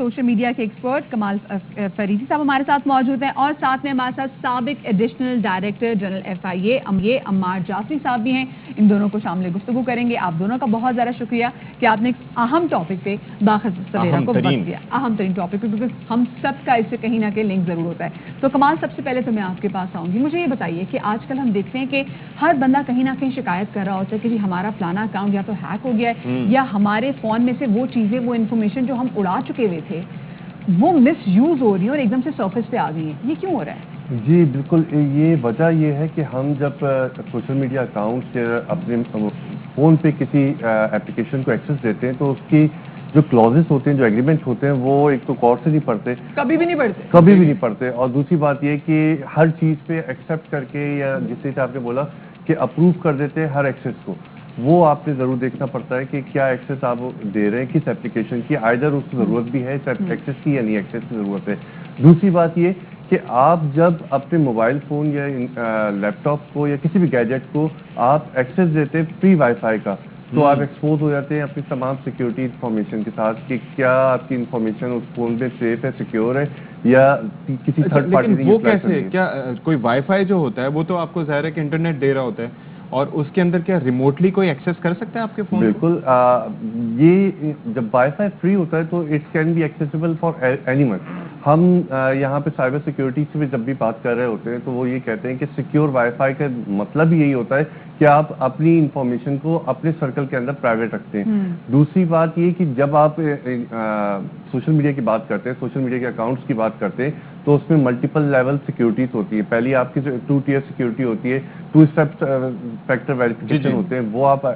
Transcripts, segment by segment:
Social media के expert कमाल फरीदी साहब हमारे साथ मौजूद हैं और साथ में हमारे साथ साबिक additional director general FIA Ammar Jafri साहब भी हैं। इन दोनों को शामिल गुफ्तगू करेंगे। आप दोनों का बहुत ज़्यादा शुक्रिया कि आपने एक अहम टॉपिक पे बाखबरा को वक्त दिया, अहम तरीन टॉपिक पे, क्योंकि हम सब का इससे कहीं ना कहीं लिंक ज़रूर होता है। तो कमाल, सबसे पहले तो मैं आपके पास आऊँगी। मुझे ये बताइए कि आजकल हम देखते हैं कि हर बंदा कहीं ना कहीं शिकायत कर रहा होता है कि जी हमारा फलाना अकाउंट या तो हैक हो गया है या हमारे फ़ोन में से वो चीज़ें, वो इन्फॉर्मेशन जो हम उड़ा चुके हुए थे वो मिस यूज हो रही है और एकदम से सरफेस पे आ गई है। ये क्यों हो रहा है? जी बिल्कुल, ये वजह ये है कि हम जब सोशल मीडिया अकाउंट अपने फ़ोन पे किसी एप्लीकेशन को एक्सेस देते हैं तो उसकी जो क्लॉजेस होते हैं, जो एग्रीमेंट होते हैं, वो एक तो गौर से नहीं पढ़ते, कभी भी नहीं पढ़ते। और दूसरी बात ये कि हर चीज़ पे एक्सेप्ट करके या जिसे आपने बोला कि अप्रूव कर देते हैं हर एक्सेस को। वो आपने ज़रूर देखना पड़ता है कि क्या एक्सेस आप दे रहे हैं किस एप्लीकेशन की, आइदर उसकी ज़रूरत भी है एक्सेस की या नहीं एक्सेस की ज़रूरत है। दूसरी बात ये कि आप जब अपने मोबाइल फ़ोन या लैपटॉप को या किसी भी गैजेट को आप एक्सेस देते हैं प्री वाईफाई का, तो आप एक्सपोज हो जाते हैं अपनी तमाम सिक्योरिटी इन्फॉर्मेशन के साथ कि क्या आपकी इन्फॉर्मेशन उस फोन में सेफ है, सिक्योर है या किसी थर्ड पार्टी ने। वो कैसे, क्या कोई वाईफाई जो होता है वो तो आपको ज़ाहिर है कि इंटरनेट दे रहा होता है और उसके अंदर क्या रिमोटली कोई एक्सेस कर सकता है आपके फोन? बिल्कुल, ये जब वाईफाई फ्री होता है तो it can be accessible for anyone. हम यहाँ पे साइबर सिक्योरिटी से भी जब भी बात कर रहे होते हैं तो वो ये कहते हैं कि सिक्योर वाईफाई का मतलब ही यही होता है कि आप अपनी इंफॉर्मेशन को अपने सर्कल के अंदर प्राइवेट रखते हैं। दूसरी बात ये कि जब आप सोशल मीडिया की बात करते हैं, सोशल मीडिया के अकाउंट्स की बात करते हैं, तो उसमें मल्टीपल लेवल सिक्योरिटीज होती है। पहली आपकी जो 2 टियर सिक्योरिटी होती है, 2 स्टेप फैक्टर वेरिफिकेशन होते हैं, वो आप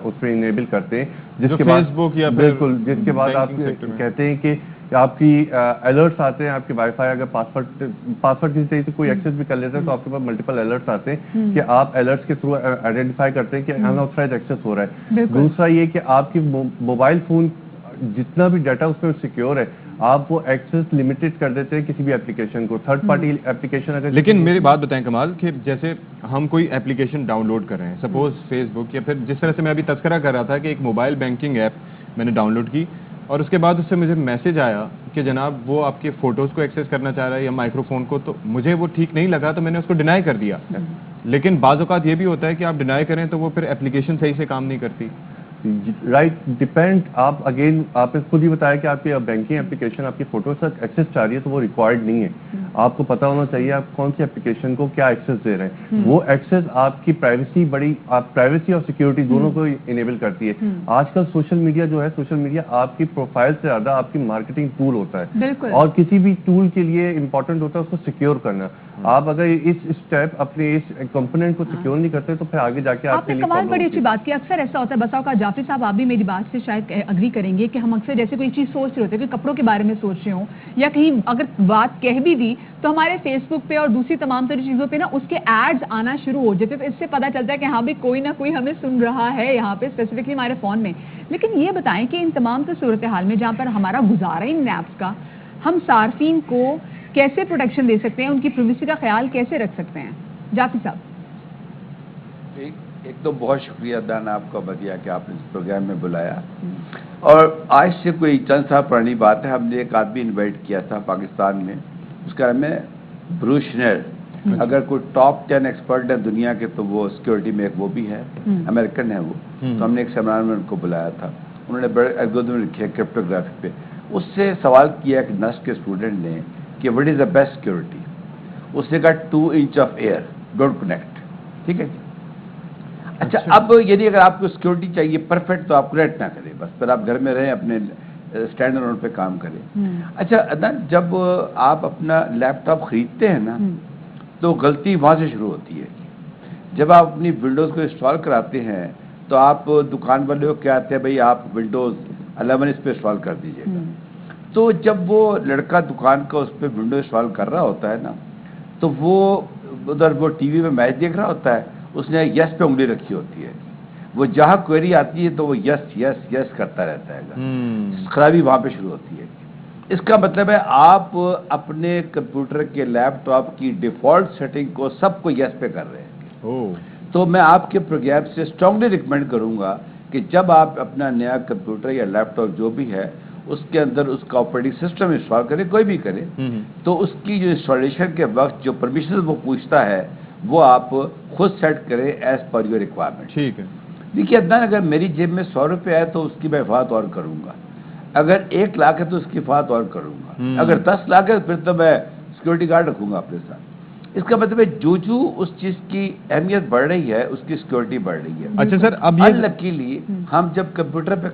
उसमें इनेबल करते हैं, जिसके बाद फेसबुक या बिल्कुल, जिसके बाद आप कहते हैं कि आपकी अलर्ट्स आते हैं आपके वाईफाई, अगर पासवर्ड किसी तरीके से कोई एक्सेस भी कर लेता है तो आपके पास मल्टीपल अलर्ट्स आते हैं कि आप अलर्ट्स के थ्रू आइडेंटिफाई करते हैं कि अनऑथराइज्ड एक्सेस हो रहा है। दूसरा ये कि आपकी मोबाइल फोन जितना भी डाटा उसमें सिक्योर है, आप वो एक्सेस लिमिटेड कर देते हैं किसी भी एप्लीकेशन को, थर्ड पार्टी एप्लीकेशन अगर। लेकिन मेरी बात बताएं कमाल, कि जैसे हम कोई एप्लीकेशन डाउनलोड कर रहे हैं, सपोज फेसबुक, या फिर जिस तरह से मैं अभी तस्करा कर रहा था कि एक मोबाइल बैंकिंग ऐप मैंने डाउनलोड की और उसके बाद उससे मुझे मैसेज आया कि जनाब वो आपके फोटोज़ को एक्सेस करना चाह रहा है या माइक्रोफोन को, तो मुझे वो ठीक नहीं लगा तो मैंने उसको डिनाई कर दिया। लेकिन बाज़ औक़ात ये भी होता है कि आप डिनाई करें तो वो फिर एप्लीकेशन सही से काम नहीं करती। Right, depend. आप अगेन आपने खुद ही बताया कि आपकी बैंकिंग एप्लीकेशन आपकी फोटो से एक्सेस चाह रही है तो वो रिक्वायर्ड नहीं है। आपको पता होना चाहिए आप कौन सी एप्लीकेशन को क्या एक्सेस दे रहे हैं। वो एक्सेस आपकी प्राइवेसी और सिक्योरिटी दोनों को इनेबल करती है। आजकल सोशल मीडिया जो है, सोशल मीडिया आपकी प्रोफाइल से ज्यादा आपकी मार्केटिंग टूल होता है और किसी भी टूल के लिए इंपॉर्टेंट होता है उसको सिक्योर करना। आप अगर इस स्टेप अपने इस कंपोनेंट को सिक्योर नहीं करते तो फिर आगे जाके आपके लिए कमाल बड़ी अच्छी बात की। अक्सर ऐसा होता है, बसाओ का जाफरी साहब आप भी मेरी बात से शायद अग्री करेंगे कि हम अक्सर जैसे कोई चीज़ सोच रहे होते हैं कि कपड़ों के बारे में सोच रहे हो या कहीं अगर बात कह भी दी तो हमारे फेसबुक पे और दूसरी तमाम तरह चीज़ों पे ना उसके एड्स आना शुरू हो जाते हैं। तो इससे पता चलता है कि हाँ भी कोई ना कोई हमें सुन रहा है यहाँ पे स्पेसिफिकली हमारे फ़ोन में। लेकिन ये बताएं कि इन तमाम सूरत हाल में जहाँ पर हमारा गुजारा इन ऐप्स का, हम सार्फिन को कैसे प्रोटेक्शन दे सकते हैं, उनकी प्राइवेसी का ख्याल कैसे रख सकते हैं? जाफरी साहब। एक तो बहुत शुक्रिया दाना आपका बदिया कि आपने इस प्रोग्राम में बुलाया। और आज से कोई चंद साल पुरानी बात है, हमने एक आदमी इनवाइट किया था पाकिस्तान में, उसका नाम है ब्रूस श्नेर। अगर कोई टॉप 10 एक्सपर्ट है दुनिया के तो वो सिक्योरिटी में एक वो भी है, अमेरिकन है वो। तो हमने एक सेमिनार में उनको बुलाया था, उन्होंने बड़े एल्गोरिथम लिखे क्रिप्टोग्राफी पे। उससे सवाल किया कि नर्स के स्टूडेंट ने कि what is the best security. उसने कहा 2 inch of air, don't connect. ठीक है जी। अच्छा, अब यदि अगर आपको सिक्योरिटी चाहिए परफेक्ट तो आप कनेक्ट ना करें, बस फिर आप घर में रहें, अपने स्टैंड अलोन पे काम करें। अच्छा अदनान, जब आप अपना लैपटॉप खरीदते हैं ना तो गलती वहाँ से शुरू होती है। जब आप अपनी विंडोज़ को इंस्टॉल कराते हैं तो आप दुकान वाले को कहते हैं भाई आप विंडोज़ 11 इस पर इंस्टॉल कर दीजिएगा। तो जब वो लड़का दुकान का उस पर विंडो इंस्टॉल कर रहा होता है ना, तो वो उधर वो टीवी में मैच देख रहा होता है, उसने यस पे उंगली रखी होती है। वो जहाँ क्वेरी आती है तो वो यस यस यस करता रहता है। खराबी वहाँ पे शुरू होती है। इसका मतलब है आप अपने कंप्यूटर के लैपटॉप की डिफ़ॉल्ट सेटिंग को सबको यस पे कर रहे हैं। तो मैं आपके प्रोग्राम से स्ट्रांगली रिकमेंड करूँगा कि जब आप अपना नया कंप्यूटर या लैपटॉप जो भी है اس کے اندر اس کا آپریٹنگ سسٹم انسٹال کرے، کوئی بھی کرے، تو اس کی جو انسٹالیشن کے وقت جو پرمیشن وہ پوچھتا ہے وہ آپ خود سیٹ کریں ایز پر یور ریکوائرمنٹ. ٹھیک ہے. دیکھیے عدنان، اگر میری جیب میں 100 روپے ہے تو اس کی میں حفاظت اور کروں گا، اگر 1 لاکھ ہے تو اس کی حفاظت اور کروں گا، اگر 10 لاکھ ہے پھر تو میں سیکورٹی گارڈ رکھوں گا اپنے ساتھ. اس کا مطلب ہے جو اس چیز کی اہمیت بڑھ رہی ہے اس کی سیکورٹی بڑھ رہی ہے. اچھا سر، اب یہ لکیلی ہم جب کمپیوٹر پہ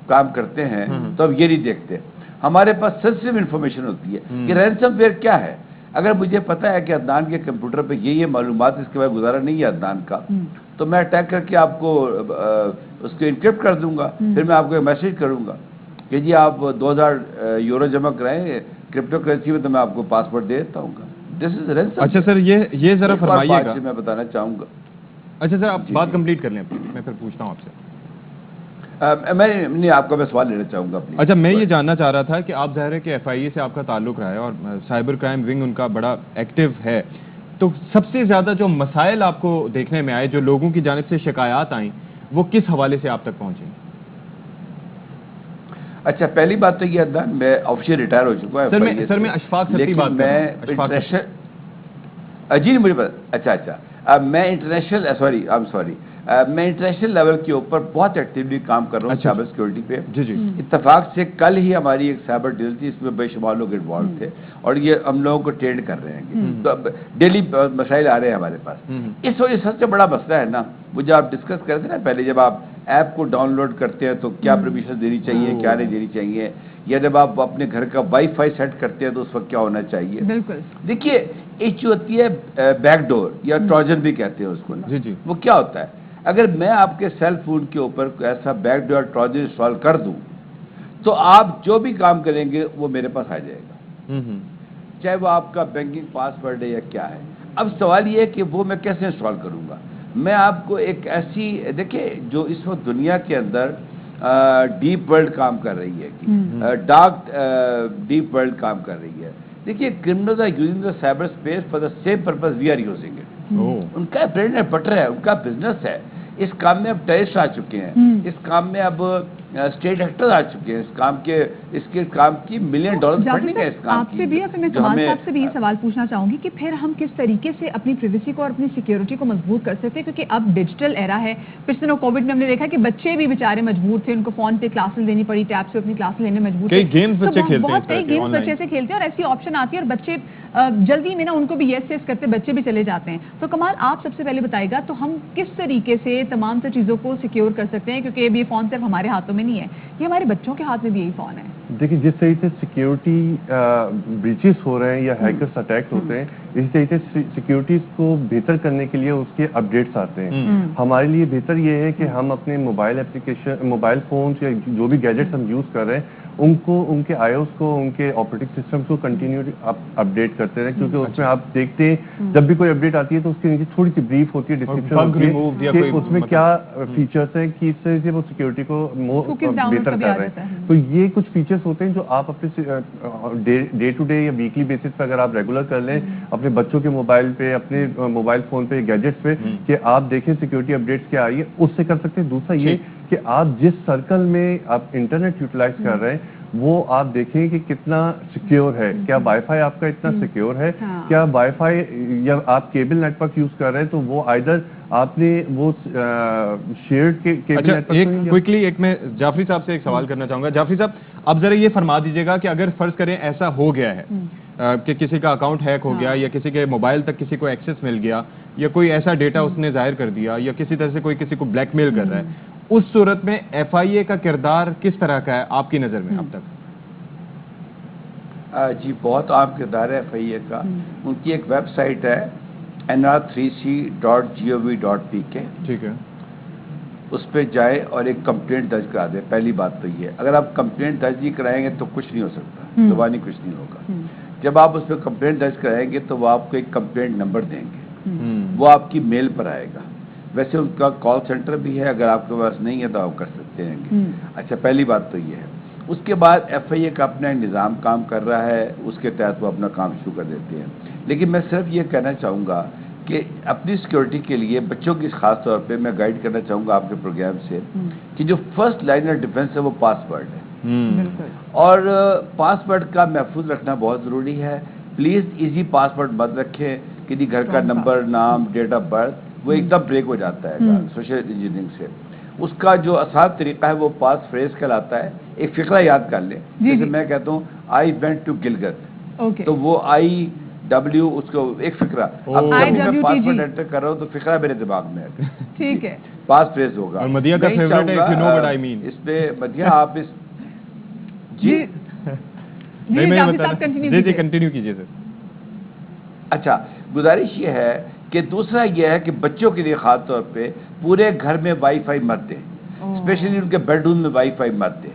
کام کرتے ہیں تو اب یہ نہیں دیکھتے، ہمارے پاس سینسٹیو انفارمیشن ہوتی ہے کہ رینسم ویئر کیا ہے. اگر مجھے پتا ہے کہ عدنان کے کمپیوٹر پہ یہ معلومات اس کے بعد گزارا نہیں ہے عدنان کا، تو میں اٹیک کر کے آپ کو اس کو انکرپٹ کر دوں گا. پھر میں آپ کو ایک میسج کروں گا کہ جی آپ 2000 یورو جمع کرائیں کرپٹو کرنسی میں، تو میں آپ کو پاسورڈ دے دیتا ہوں گا. دس از رینسم. اچھا سر، یہ ذرا فرمائیے گا. میں بتانا چاہوں گا. اچھا سر، آپ بات کمپلیٹ کر لیں، میں پھر پوچھتا ہوں آپ سے. میں آپ کا میں سوال لینا چاہوں گا. اچھا، میں یہ جاننا چاہ رہا تھا کہ آپ ظاہر ہے کہ FIA سے آپ کا تعلق رہا ہے اور سائبر کرائم ونگ ان کا بڑا ایکٹیو ہے، تو سب سے زیادہ جو مسائل آپ کو دیکھنے میں آئے، جو لوگوں کی جانب سے شکایات آئیں، وہ کس حوالے سے آپ تک پہنچیں؟ اچھا، پہلی بات تو یہ عدنان، میں آفیشیل ریٹائر ہو چکا ہوں سر میں اشفاق سر کی بات کر رہا ہوں. جی مجھے اچھا میں انٹرنیشنل میں انٹرنیشنل لیول کے اوپر بہت ایکٹیولی کام کر رہا ہوں سائبر سیکورٹی پہ. جی. اتفاق سے کل ہی ہماری ایک سائبر ڈیل تھی، اس میں بے شمار لوگ انوالو تھے اور یہ ہم لوگوں کو ٹرینڈ کر رہے ہیں. تو اب ڈیلی مسائل آ رہے ہیں ہمارے پاس. اس وجہ سے سب سے بڑا مسئلہ ہے نا، وہ جو آپ ڈسکس کرتے نا پہلے، جب آپ ایپ کو ڈاؤن لوڈ کرتے ہیں تو کیا پرمیشن دینی چاہیے، کیا نہیں دینی چاہیے، یا جب آپ اپنے گھر کا وائی فائی سیٹ کرتے ہیں تو اس وقت کیا ہونا چاہیے. بالکل. دیکھیے ایک جو ہوتی ہے بیک ڈور یا ٹروجن بھی کہتے ہیں اس کو نا، وہ کیا ہوتا ہے؟ اگر میں آپ کے سیل فون کے اوپر ایسا بیک ڈور ٹروجن انسٹال کر دوں تو آپ جو بھی کام کریں گے وہ میرے پاس آ جائے گا، چاہے وہ آپ کا بینکنگ پاسورڈ ہے یا کیا ہے. اب سوال یہ ہے کہ وہ میں کیسے انسٹال کروں گا. میں آپ کو ایک ایسی دیکھیں جو اس وقت دنیا کے اندر ڈیپ ورلڈ کام کر رہی ہے، ڈارک ڈیپ ورلڈ کام کر رہی ہے. دیکھیے criminals are using the cyber space for the same purpose we are using it. ان کا برینڈ اینڈ بٹر ہے، ان کا بزنس ہے. اس کام میں اب ٹیررسٹ آ چکے ہیں، اس کام میں اب اسٹیٹ ایکٹر آ چکے ہیں، اس کے کام کی $1 ملین فنڈنگ ہے اس کام آپ سے بھی اور میں کمال صاحب سے بھی یہ سوال پوچھنا چاہوں گی کہ پھر ہم کس طریقے سے اپنی پریویسی کو اور اپنی سیکیورٹی کو مضبوط کر سکتے ہیں، کیونکہ اب ڈیجیٹل ایرا ہے. پچھلے دنوں کووڈ میں ہم نے دیکھا کہ بچے بھی بیچارے مجبور تھے، ان کو فون پہ کلاسز لینی پڑی، ٹیب سے اپنی کلاسز لینے مجبور تھے. کئی گیمز بچے سے کھیلتے ہیں اور ایسی آپشن آتی ہے اور بچے جلدی میں نا ان کو بھی یس کرتے بچے بھی چلے جاتے ہیں. تو کمال آپ سب سے پہلے بتائے گا تو ہم کس طریقے سے تمام سے چیزوں کو سیکیور کر سکتے ہیں، کیونکہ یہ فون صرف ہمارے ہاتھوں میں نہیں ہے، یہ ہمارے بچوں کے ہاتھ میں بھی یہی فون ہے. دیکھیں جس طریقے سے سیکیورٹی بریچز ہو رہے ہیں یا ہیکرز اٹیکس ہوتے ہیں، اسی طریقے سے سیکیورٹیز کو بہتر کرنے کے لیے اس کے اپڈیٹس آتے ہیں. ہمارے لیے بہتر یہ ہے کہ ہم اپنے موبائل فونس یا جو بھی گیجٹس ہم یوز کر رہے ہیں ان کو، ان کے iOS کو، ان کے آپریٹنگ سسٹم کو کنٹینیولی اپڈیٹ کرتے رہیں، کیونکہ اس میں آپ دیکھتے ہیں جب بھی کوئی اپڈیٹ آتی ہے تو اس کے نیچے تھوڑی سی بریف ہوتی ہے، ڈسکرپشن ہوتی ہے کہ اس میں کیا فیچرس ہیں کہ اس طرح سے وہ سیکیورٹی کو بہتر کر رہے ہیں. تو یہ کچھ فیچرس ہوتے ہیں جو آپ اپنے ڈے ٹو ڈے یا ویکلی بیسس پہ اگر آپ ریگولر کر لیں اپنے بچوں کے موبائل پہ، اپنے موبائل فون پہ، گیجٹس پہ، کہ آپ دیکھیں سیکیورٹی اپڈیٹس کیا آئی ہے، اس سے کر سکتے ہیں. دوسرا یہ کہ آپ جس سرکل میں آپ انٹرنیٹ یوٹیلائز کر رہے ہیں وہ آپ دیکھیں کہ کتنا سیکیور ہے. کیا وائی فائی آپ کا اتنا سیکیور ہے؟ کیا وائی فائی یا آپ کیبل نیٹ ورک یوز کر رہے ہیں تو وہ آئدر آپ نے وہ shared cable network. Quickly ایک میں جعفری صاحب سے ایک سوال کرنا چاہوں گا. جعفری صاحب آپ ذرا یہ فرما دیجیے گا کہ اگر فرض کریں ایسا ہو گیا ہے کہ کسی کا اکاؤنٹ ہیک ہو گیا یا کسی کے موبائل تک کسی کو ایکسیس مل گیا یا کوئی ایسا ڈیٹا اس نے ظاہر کر دیا یا کسی طرح سے کوئی کسی کو بلیک میل کر رہا ہے، اس صورت میں FIA کا کردار کس طرح کا ہے آپ کی نظر میں اب تک؟ جی بہت عام کردار ہے FIA کا. ان کی ایک ویب سائٹ ہے nr3c.gov.pk. ٹھیک ہے. اس پہ جائے اور ایک کمپلینٹ درج کرا دیں. پہلی بات تو یہ، اگر آپ کمپلینٹ درج نہیں کرائیں گے تو کچھ نہیں ہو سکتا، زبانی کچھ نہیں ہوگا. جب آپ اس پہ کمپلینٹ درج کرائیں گے تو وہ آپ کو ایک کمپلینٹ نمبر دیں گے، وہ آپ کی میل پر آئے گا. ویسے ان کا کال سینٹر بھی ہے، اگر آپ کے پاس نہیں ہے تو آپ کر سکتے ہیں. اچھا پہلی بات تو یہ ہے. اس کے بعد FIA کا اپنا نظام کام کر رہا ہے، اس کے تحت وہ اپنا کام شروع کر دیتے ہیں. لیکن میں صرف یہ کہنا چاہوں گا کہ اپنی سیکیورٹی کے لیے بچوں کی خاص طور پہ میں گائیڈ کرنا چاہوں گا آپ کے پروگرام سے کہ جو فرسٹ لائن آف ڈیفینس ہے وہ پاسورڈ ہے. बिल्कुल। और पासवर्ड का महफूज रखना बहुत ज़रूरी है। प्लीज़ इजी पासवर्ड मत रखें, किसी घर का नंबर, नाम, डेट ऑफ बर्थ, वो एकदम ब्रेक हो जाता है सोशल इंजीनियरिंग से। उसका जो आसान तरीका है वो पास फ्रेज कहलाता है। एक फिक्रा याद कर लें, जैसे मैं कहता हूँ आई वेंट टू गिलगित, तो वो IW उसको एक फिक्रा, अब मैं पासवर्ड एंटर कर रहा हूँ तो फिक्रा मेरे दिमाग में है। ठीक है, पास फ्रेज होगा। और मदिया का फेवरेट है, if you know what I mean। इस पे मदिया आप इस जी नहीं मैं बता जी कंटिन्यू कीजिए सर। अच्छा, गुजारिश ये है कि दूसरा ये है कि बच्चों के लिए खास तौर पे पूरे घर में वाईफाई मत दें, स्पेशली उनके बेडरूम में वाईफाई मत दें।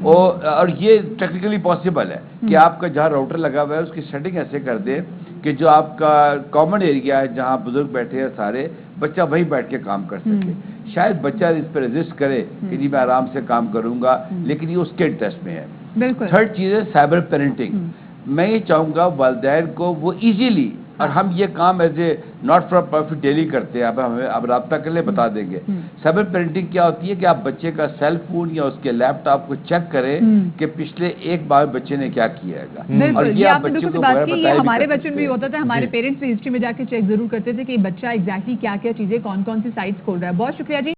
और ये टेक्निकली पॉसिबल है कि आपका जहाँ राउटर लगा हुआ है उसकी सेटिंग ऐसे कर दे कि जो आपका कॉमन एरिया है जहाँ बुजुर्ग बैठे हैं सारे, बच्चा वहीं बैठ के काम कर सके। शायद बच्चा इस पर रेजिस्ट करे कि जी मैं आराम से काम करूंगा, लेकिन ये उसके इंटरेस्ट में है। थर्ड चीज़ है साइबर पेरेंटिंग। मैं ये चाहूँगा वालिदैन को वो इजीली, और हम ये काम as a not for profit daily करते हैं, अब राब्ता के लिए बता देंगे। साइबर पेरेंटिंग क्या होती है कि आप बच्चे का सेल फोन या उसके लैपटॉप को चेक करें कि पिछले एक बार बच्चे ने क्या किया है। और ये आप बच्चे को हमारे बच्चे में भी होता था, हमारे पेरेंट्स भी हिस्ट्री में जाके चेक जरूर करते थे कि बच्चा एग्जैक्टली क्या क्या चीजें कौन कौन सी साइट्स खोल रहा है। बहुत शुक्रिया जी।